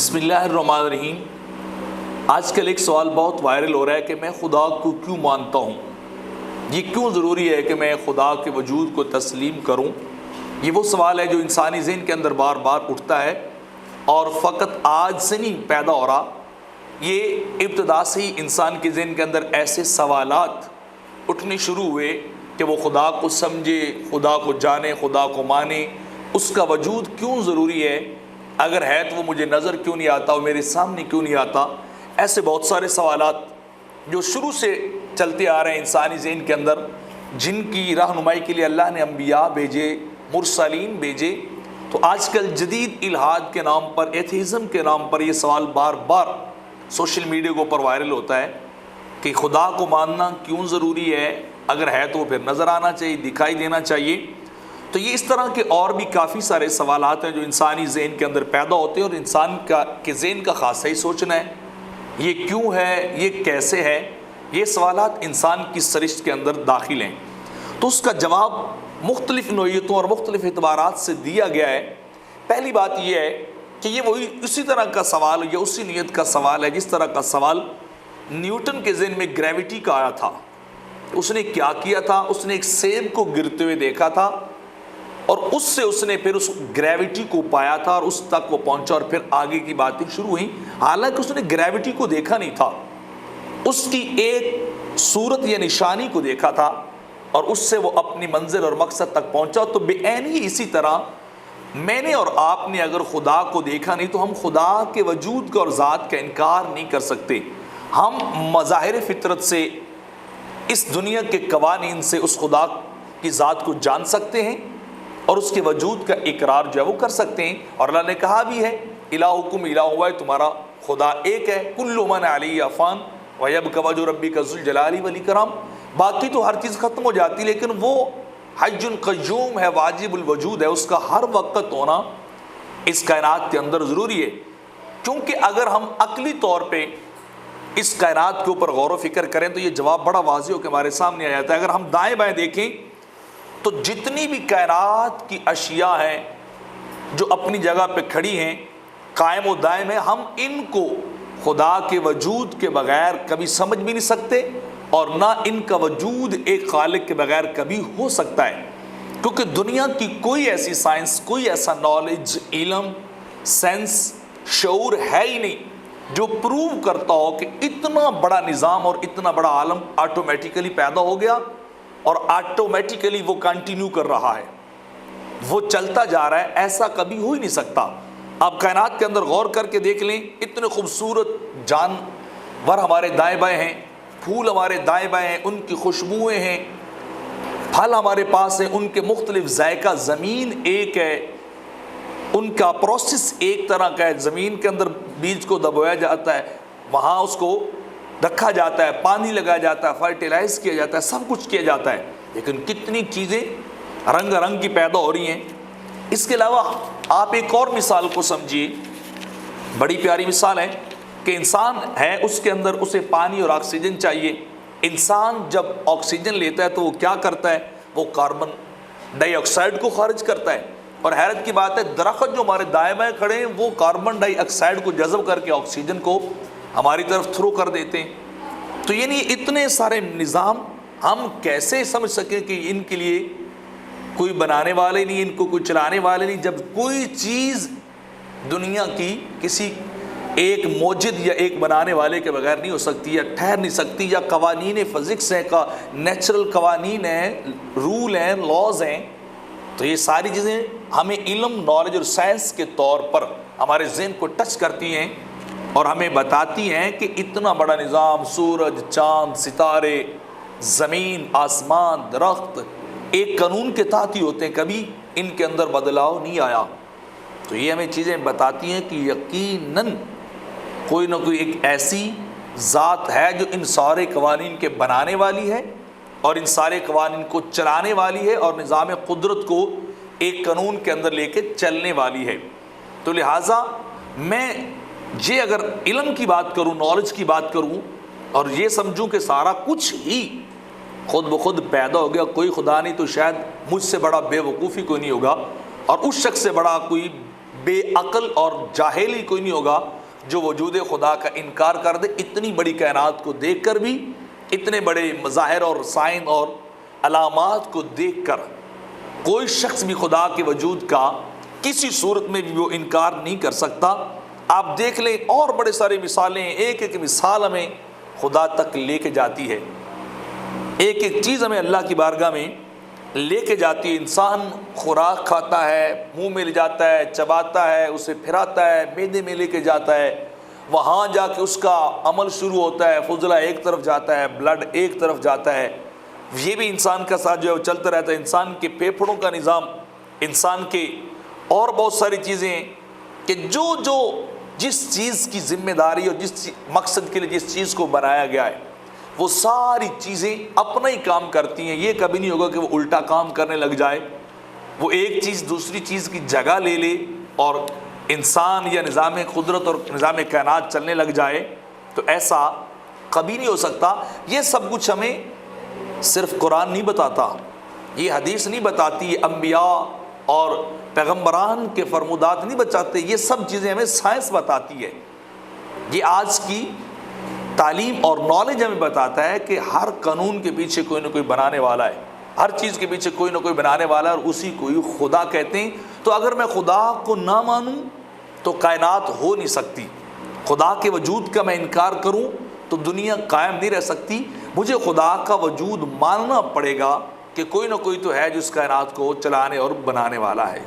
بسم اللہ الرحمن الرحیم۔ آج کل ایک سوال بہت وائرل ہو رہا ہے کہ میں خدا کو کیوں مانتا ہوں، یہ کیوں ضروری ہے کہ میں خدا کے وجود کو تسلیم کروں۔ یہ وہ سوال ہے جو انسانی ذہن کے اندر بار بار اٹھتا ہے اور فقط آج سے نہیں پیدا ہو رہا، یہ ابتدا سے ہی انسان کے ذہن کے اندر ایسے سوالات اٹھنے شروع ہوئے کہ وہ خدا کو سمجھے، خدا کو جانے، خدا کو مانے، اس کا وجود کیوں ضروری ہے، اگر ہے تو وہ مجھے نظر کیوں نہیں آتا، وہ میرے سامنے کیوں نہیں آتا۔ ایسے بہت سارے سوالات جو شروع سے چلتے آ رہے ہیں انسانی ذہن کے اندر، جن کی رہنمائی کے لیے اللہ نے انبیاء بھیجے، مرسلین بھیجے۔ تو آج کل جدید الحاد کے نام پر، ایتھیزم کے نام پر یہ سوال بار بار سوشل میڈیا کے اوپر وائرل ہوتا ہے کہ خدا کو ماننا کیوں ضروری ہے، اگر ہے تو وہ پھر نظر آنا چاہیے، دکھائی دینا چاہیے۔ تو یہ اس طرح کے اور بھی کافی سارے سوالات ہیں جو انسانی ذہن کے اندر پیدا ہوتے ہیں، اور انسان کے ذہن کا خاصا ہی سوچنا ہے یہ کیوں ہے، یہ کیسے ہے۔ یہ سوالات انسان کی سرشت کے اندر داخل ہیں، تو اس کا جواب مختلف نوعیتوں اور مختلف اعتبارات سے دیا گیا ہے۔ پہلی بات یہ ہے کہ یہ وہی اسی طرح کا سوال یا اسی نیت کا سوال ہے جس طرح کا سوال نیوٹن کے ذہن میں گریوٹی کا آیا تھا۔ اس نے کیا کیا تھا؟ اس نے ایک سیب کو گرتے ہوئے دیکھا تھا، اور اس سے اس نے پھر اس گریوٹی کو پایا تھا، اور اس تک وہ پہنچا، اور پھر آگے کی باتیں شروع ہوئیں۔ حالانکہ اس نے گریوٹی کو دیکھا نہیں تھا، اس کی ایک صورت یا نشانی کو دیکھا تھا، اور اس سے وہ اپنی منزل اور مقصد تک پہنچا۔ تو بے عین ہی اسی طرح میں نے اور آپ نے اگر خدا کو دیکھا نہیں تو ہم خدا کے وجود کا اور ذات کا انکار نہیں کر سکتے۔ ہم مظاہر فطرت سے، اس دنیا کے قوانین سے اس خدا کی ذات کو جان سکتے ہیں اور اس کے وجود کا اقرار جو ہے وہ کر سکتے ہیں۔ اور اللہ نے کہا بھی ہے الہکم الہ واحد، تمہارا خدا ایک ہے، کل من علیہ فان ویبقی وجہ ربک ذو الجلال والاکرام۔ باقی تو ہر چیز ختم ہو جاتی، لیکن وہ حی قیوم ہے، واجب الوجود ہے، اس کا ہر وقت ہونا اس کائنات کے اندر ضروری ہے۔ کیونکہ اگر ہم عقلی طور پہ اس کائنات کے اوپر غور و فکر کریں تو یہ جواب بڑا واضح ہو کے ہمارے سامنے آ جاتا ہے۔ اگر ہم دائیں بائیں دیکھیں تو جتنی بھی کائنات کی اشیاء ہیں جو اپنی جگہ پہ کھڑی ہیں، قائم و دائم ہیں، ہم ان کو خدا کے وجود کے بغیر کبھی سمجھ بھی نہیں سکتے، اور نہ ان کا وجود ایک خالق کے بغیر کبھی ہو سکتا ہے۔ کیونکہ دنیا کی کوئی ایسی سائنس، کوئی ایسا نالج، علم، سینس، شعور ہے ہی نہیں جو پروو کرتا ہو کہ اتنا بڑا نظام اور اتنا بڑا عالم آٹومیٹیکلی پیدا ہو گیا اور آٹومیٹیکلی وہ کنٹینیو کر رہا ہے، وہ چلتا جا رہا ہے۔ ایسا کبھی ہو ہی نہیں سکتا۔ آپ کائنات کے اندر غور کر کے دیکھ لیں، اتنے خوبصورت جانور ہمارے دائیں بائیں ہیں، پھول ہمارے دائیں بائیں ہیں، ان کی خوشبوئیں ہیں، پھل ہمارے پاس ہیں، ان کے مختلف ذائقہ، زمین ایک ہے، ان کا پروسیس ایک طرح کا ہے۔ زمین کے اندر بیج کو دبویا جاتا ہے، وہاں اس کو رکھا جاتا ہے، پانی لگایا جاتا ہے، فرٹیلائز کیا جاتا ہے، سب کچھ کیا جاتا ہے، لیکن کتنی چیزیں رنگ رنگ کی پیدا ہو رہی ہیں۔ اس کے علاوہ آپ ایک اور مثال کو سمجھیے، بڑی پیاری مثال ہے کہ انسان ہے، اس کے اندر اسے پانی اور آکسیجن چاہیے۔ انسان جب آکسیجن لیتا ہے تو وہ کیا کرتا ہے؟ وہ کاربن ڈائی آکسائڈ کو خارج کرتا ہے، اور حیرت کی بات ہے درخت جو ہمارے دائیں بائیں کھڑے ہیں وہ کاربن ڈائی آکسائڈ کو جذب کر کے آکسیجن کو ہماری طرف تھرو کر دیتے ہیں۔ تو یعنی اتنے سارے نظام ہم کیسے سمجھ سکیں کہ ان کے لیے کوئی بنانے والے نہیں، ان کو کوئی چلانے والے نہیں، جب کوئی چیز دنیا کی کسی ایک موجد یا ایک بنانے والے کے بغیر نہیں ہو سکتی یا ٹھہر نہیں سکتی، یا قوانین فزکس ہیں، کا نیچرل قوانین ہیں، رول ہیں، لاز ہیں۔ تو یہ ساری چیزیں ہمیں علم، نالج اور سائنس کے طور پر ہمارے ذہن کو ٹچ کرتی ہیں اور ہمیں بتاتی ہیں کہ اتنا بڑا نظام، سورج، چاند، ستارے، زمین، آسمان، درخت ایک قانون کے تحت ہی ہوتے ہیں، کبھی ان کے اندر بدلاؤ نہیں آیا۔ تو یہ ہمیں چیزیں بتاتی ہیں کہ یقیناً کوئی نہ کوئی ایک ایسی ذات ہے جو ان سارے قوانین کے بنانے والی ہے اور ان سارے قوانین کو چلانے والی ہے اور نظام قدرت کو ایک قانون کے اندر لے کے چلنے والی ہے۔ تو لہٰذا میں یہ اگر علم کی بات کروں، نالج کی بات کروں، اور یہ سمجھوں کہ سارا کچھ ہی خود بخود پیدا ہو گیا، کوئی خدا نہیں، تو شاید مجھ سے بڑا بے وقوفی کوئی نہیں ہوگا، اور اس شخص سے بڑا کوئی بے عقل اور جاہل ہی کوئی نہیں ہوگا جو وجود خدا کا انکار کر دے، اتنی بڑی کائنات کو دیکھ کر بھی، اتنے بڑے مظاہر اور سائن اور علامات کو دیکھ کر کوئی شخص بھی خدا کے وجود کا کسی صورت میں بھی وہ انکار نہیں کر سکتا۔ آپ دیکھ لیں اور بڑے سارے مثالیں، ایک ایک مثال ہمیں خدا تک لے کے جاتی ہے، ایک ایک چیز ہمیں اللہ کی بارگاہ میں لے کے جاتی ہے۔ انسان خوراک کھاتا ہے، منہ میں لے جاتا ہے، چباتا ہے، اسے پھراتا ہے، معدے میں لے کے جاتا ہے، وہاں جا کے اس کا عمل شروع ہوتا ہے، فضلہ ایک طرف جاتا ہے، بلڈ ایک طرف جاتا ہے، یہ بھی انسان کا ساتھ جو ہے چلتا رہتا ہے۔ انسان کے پھیپھڑوں کا نظام، انسان کے اور بہت ساری چیزیں کہ جو جس چیز کی ذمہ داری اور جس مقصد کے لیے جس چیز کو بنایا گیا ہے وہ ساری چیزیں اپنا ہی کام کرتی ہیں۔ یہ کبھی نہیں ہوگا کہ وہ الٹا کام کرنے لگ جائے، وہ ایک چیز دوسری چیز کی جگہ لے لے اور انسان یا نظام قدرت اور نظام کائنات چلنے لگ جائے، تو ایسا کبھی نہیں ہو سکتا۔ یہ سب کچھ ہمیں صرف قرآن نہیں بتاتا، یہ حدیث نہیں بتاتی، یہ انبیاء اور پیغمبران کے فرمودات نہیں بتاتے، یہ سب چیزیں ہمیں سائنس بتاتی ہے۔ یہ آج کی تعلیم اور نالج ہمیں بتاتا ہے کہ ہر قانون کے پیچھے کوئی نہ کوئی بنانے والا ہے، ہر چیز کے پیچھے کوئی نہ کوئی بنانے والا ہے، اور اسی کو ہی خدا کہتے ہیں۔ تو اگر میں خدا کو نہ مانوں تو کائنات ہو نہیں سکتی، خدا کے وجود کا میں انکار کروں تو دنیا قائم نہیں رہ سکتی۔ مجھے خدا کا وجود ماننا پڑے گا کہ کوئی نہ کوئی تو ہے جو اس کائنات کو چلانے اور بنانے والا ہے۔